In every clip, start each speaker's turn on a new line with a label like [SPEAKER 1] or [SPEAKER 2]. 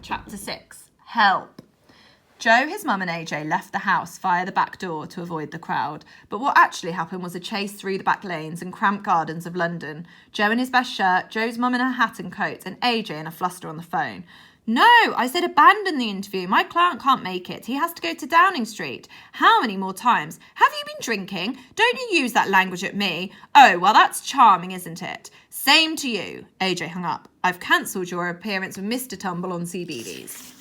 [SPEAKER 1] Chapter 6. Help. Joe, his mum and AJ left the house via the back door to avoid the crowd, but what actually happened was a chase through the back lanes and cramped gardens of London. Joe in his best shirt, Joe's mum in her hat and coat, and AJ in a fluster on the phone. No, I said abandon the interview. My client can't make it. He has to go to Downing Street. How many more times? Have you been drinking? Don't you use that language at me. Oh, well, that's charming, isn't it? Same to you. AJ hung up. I've cancelled your appearance with Mr. Tumble on CBeebies.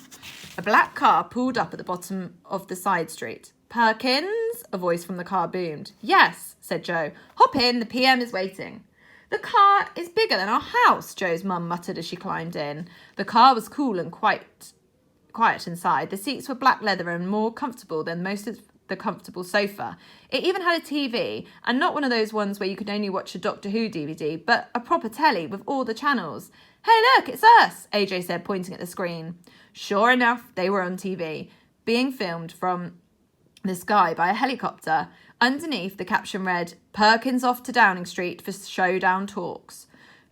[SPEAKER 1] A black car pulled up at the bottom of the side street. Perkins? A voice from the car boomed. Yes, said Joe. Hop in, the PM is waiting. The car is bigger than our house, Joe's mum muttered as she climbed in. The car was cool and quiet inside. The seats were black leather and more comfortable than most of the comfortable sofa. It even had a TV, and not one of those ones where you could only watch a Doctor Who DVD, but a proper telly with all the channels. Hey, look, it's us, AJ said, pointing at the screen. Sure enough, they were on TV, being filmed from the sky by a helicopter. Underneath, the caption read, Perkins off to Downing Street for showdown talks.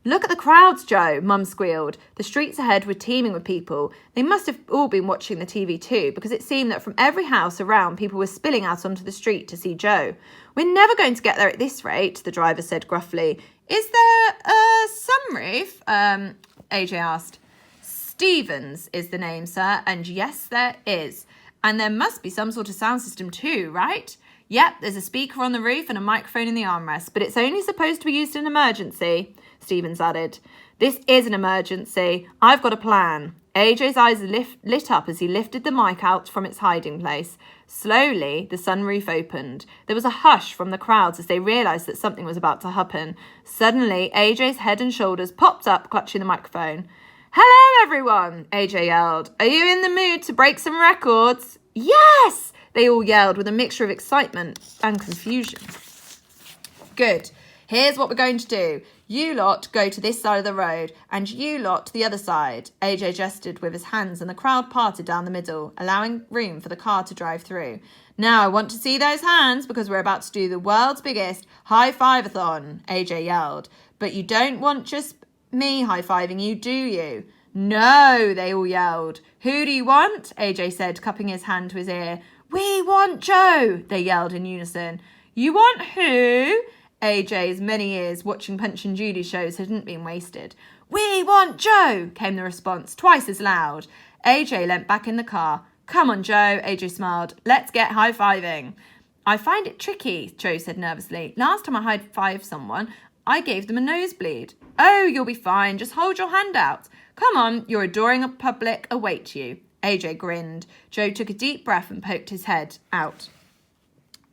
[SPEAKER 1] Look at the crowds, Joe, Mum squealed. The streets ahead were teeming with people. They must have all been watching the TV too, because it seemed that from every house around, people were spilling out onto the street to see Joe. We're never going to get there at this rate, the driver said gruffly. Is there a sunroof? AJ asked. Stevens is the name, sir, and yes, there is. And there must be some sort of sound system too, right? Yep, there's a speaker on the roof and a microphone in the armrest, but it's only supposed to be used in an emergency, Stevens added. This is an emergency. I've got a plan. AJ's eyes lit up as he lifted the mic out from its hiding place. Slowly, the sunroof opened. There was a hush from the crowds as they realised that something was about to happen. Suddenly, AJ's head and shoulders popped up, clutching the microphone. Hello, everyone, AJ yelled. Are you in the mood to break some records? Yes! They all yelled with a mixture of excitement and confusion. Good. Here's what we're going to do. You lot go to this side of the road and you lot to the other side. AJ gestured with his hands and the crowd parted down the middle, allowing room for the car to drive through. Now I want to see those hands because we're about to do the world's biggest high-five-a-thon, AJ yelled. But you don't want just me high-fiving you, do you? No, they all yelled. Who do you want? AJ said, cupping his hand to his ear. We want Joe, they yelled in unison. You want who? AJ's many years watching Punch and Judy shows hadn't been wasted. We want Joe, came the response, twice as loud. AJ leant back in the car. Come on, Joe, AJ smiled. Let's get high-fiving. I find it tricky, Joe said nervously. Last time I high-fived someone, I gave them a nosebleed. Oh, you'll be fine. Just hold your hand out. Come on, your adoring public await you. AJ grinned. Joe took a deep breath and poked his head out.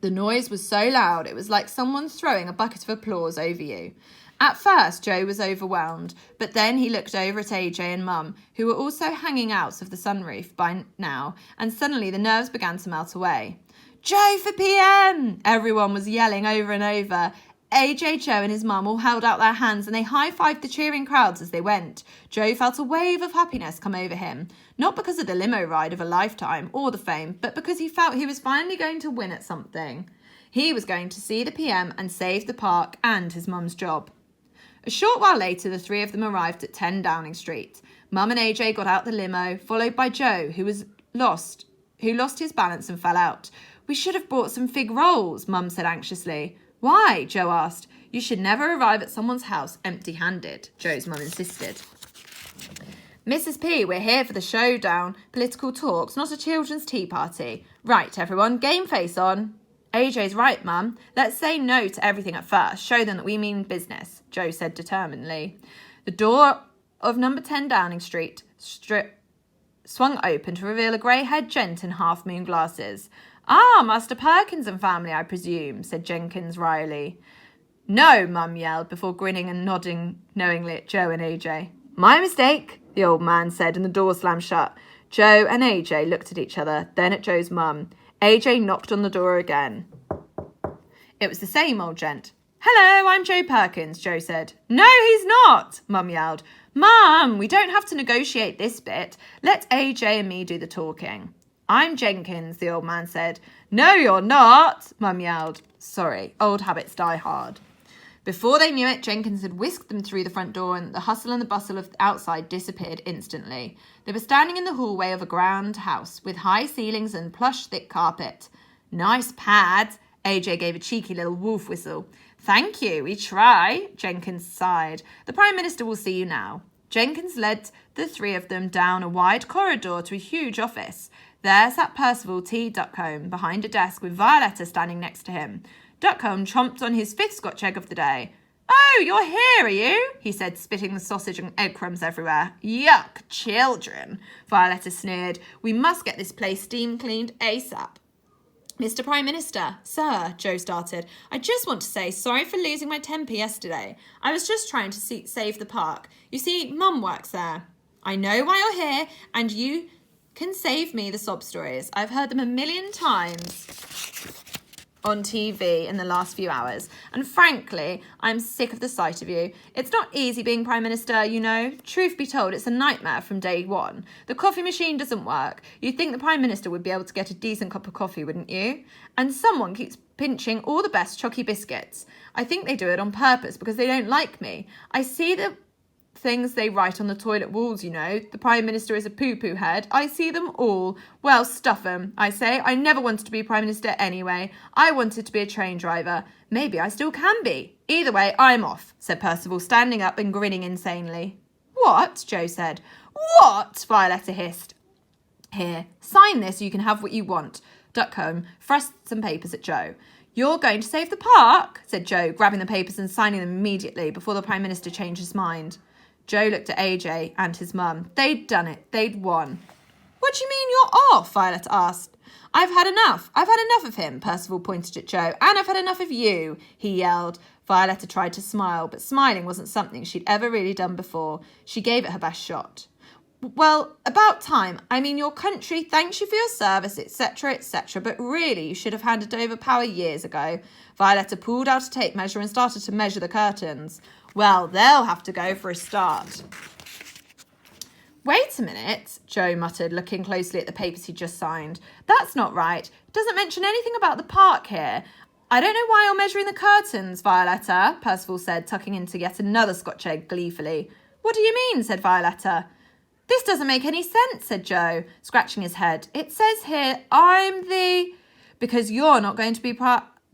[SPEAKER 1] The noise was so loud, it was like someone throwing a bucket of applause over you. At first, Joe was overwhelmed, but then he looked over at AJ and Mum, who were also hanging out of the sunroof by now, and suddenly the nerves began to melt away. Joe for PM! Everyone was yelling over and over. AJ, Joe and his mum all held out their hands and they high-fived the cheering crowds as they went. Joe felt a wave of happiness come over him, not because of the limo ride of a lifetime or the fame, but because he felt he was finally going to win at something. He was going to see the PM and save the park and his mum's job. A short while later, the three of them arrived at 10 Downing Street. Mum and AJ got out the limo, followed by Joe, who lost his balance and fell out. We should have brought some fig rolls, Mum said anxiously. Why? Joe asked. You should never arrive at someone's house empty-handed, Joe's mum insisted. Mrs. P, we're here for the showdown political talks, not a children's tea party. Right, everyone, game face on. AJ's right, Mum. Let's say no to everything at first. Show them that we mean business, Joe said determinedly. The door of number 10 Downing Street swung open to reveal a grey-haired gent in half-moon glasses. Ah, Master Perkins and family, I presume, said Jenkins wryly. No, Mum yelled before grinning and nodding knowingly at Joe and AJ. My mistake, the old man said, and the door slammed shut. Joe and AJ looked at each other, then at Joe's mum. AJ knocked on the door again. It was the same old gent. Hello, I'm Joe Perkins, Joe said. No, he's not, Mum yelled. Mum, we don't have to negotiate this bit. Let AJ and me do the talking. I'm Jenkins, the old man said. No, you're not, Mum yelled. Sorry, old habits die hard. Before they knew it, Jenkins had whisked them through the front door and the hustle and the bustle of outside disappeared instantly. They were standing in the hallway of a grand house with high ceilings and plush, thick carpet. Nice pads. AJ gave a cheeky little wolf whistle. Thank you, we try, Jenkins sighed. The Prime Minister will see you now. Jenkins led the three of them down a wide corridor to a huge office. There sat Percival T. Duckcombe behind a desk with Violetta standing next to him. Duckcombe chomped on his 5th Scotch egg of the day. Oh, you're here, are you? He said, spitting the sausage and egg crumbs everywhere. Yuck, children, Violetta sneered. We must get this place steam cleaned ASAP. Mr. Prime Minister, sir, Joe started. I just want to say sorry for losing my temper yesterday. I was just trying to save the park. You see, Mum works there. I know why you're here, and you can save me the sob stories. I've heard them a million times on TV in the last few hours. And frankly, I'm sick of the sight of you. It's not easy being Prime Minister, you know. Truth be told, it's a nightmare from day one. The coffee machine doesn't work. You'd think the Prime Minister would be able to get a decent cup of coffee, wouldn't you? And someone keeps pinching all the best chalky biscuits. I think they do it on purpose because they don't like me. I see the things they write on the toilet walls, you know. The Prime Minister is a poo-poo head. I see them all. Well, stuff 'em, I say. I never wanted to be Prime Minister anyway. I wanted to be a train driver. Maybe I still can be. Either way, I'm off, said Percival, standing up and grinning insanely. What? Joe said. What? Violetta hissed. Here, sign this so you can have what you want. Duckcombe thrust some papers at Joe. You're going to save the park, said Joe, grabbing the papers and signing them immediately before the Prime Minister changed his mind. Joe looked at AJ and his mum. They'd done it. They'd won. What do you mean you're off? Violet asked. I've had enough. I've had enough of him, Percival pointed at Joe. And I've had enough of you, he yelled. Violetta tried to smile, but smiling wasn't something she'd ever really done before. She gave it her best shot. Well, about time. I mean, your country thanks you for your service, etc., etc., but really you should have handed over power years ago. Violetta pulled out a tape measure and started to measure the curtains. Well, they'll have to go for a start. Wait a minute, Joe muttered, looking closely at the papers he'd just signed. That's not right. It doesn't mention anything about the park here. I don't know why you're measuring the curtains, Violetta, Percival said, tucking into yet another Scotch egg gleefully. What do you mean, said Violetta. This doesn't make any sense, said Joe, scratching his head. It says here, I'm the... Because you're not going to be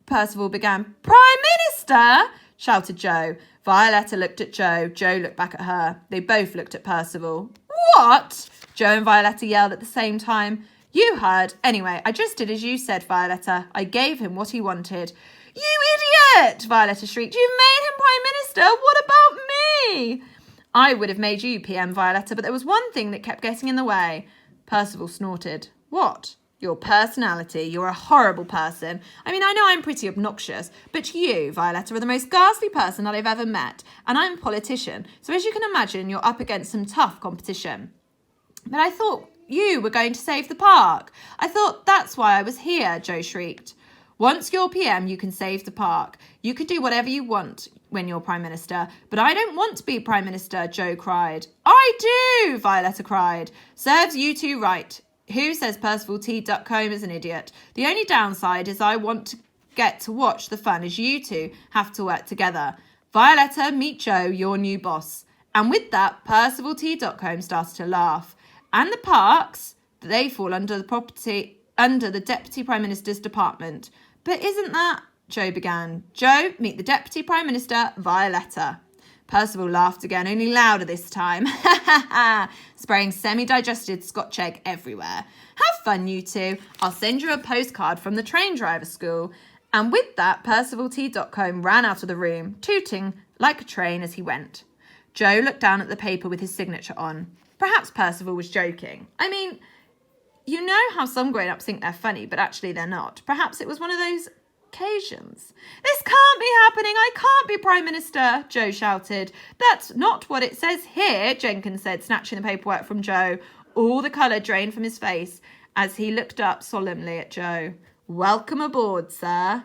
[SPEAKER 1] Percival began. Prime Minister, shouted Joe. Violetta looked at Joe. Joe looked back at her. They both looked at Percival. What? Joe and Violetta yelled at the same time. You heard. Anyway, I just did as you said, Violetta. I gave him what he wanted. You idiot! Violetta shrieked. You've made him Prime Minister. What about me? I would have made you PM, Violetta, but there was one thing that kept getting in the way. Percival snorted. What? Your personality. You're a horrible person. I mean, I know I'm pretty obnoxious, but you, Violetta, are the most ghastly person that I've ever met, and I'm a politician, so as you can imagine, you're up against some tough competition. But I thought you were going to save the park. I thought that's why I was here, Joe shrieked. Once you're PM, you can save the park. You can do whatever you want when you're Prime Minister, but I don't want to be Prime Minister, Joe cried. I do, Violetta cried. Serves you two right. Who says Percival T. Duckcombe is an idiot? The only downside is I want to get to watch the fun as you two have to work together. Violetta, meet Joe, your new boss. And with that, Percival T. Duckcombe started to laugh. And the parks, they fall under the Deputy Prime Minister's department. But isn't that... Joe began. Joe, meet the Deputy Prime Minister, Violetta. Percival laughed again, only louder this time. Ha ha ha! Spraying semi-digested Scotch egg everywhere. Have fun, you two. I'll send you a postcard from the train driver school. And with that, Percival T. Duckcombe ran out of the room, tooting like a train as he went. Joe looked down at the paper with his signature on. Perhaps Percival was joking. I mean, you know how some grown-ups think they're funny, but actually they're not. Perhaps it was one of those occasions. This can't be happening. I can't be Prime Minister, Joe shouted. That's not what it says here, Jenkins said, snatching the paperwork from Joe. All the colour drained from his face as he looked up solemnly at Joe. Welcome aboard, sir.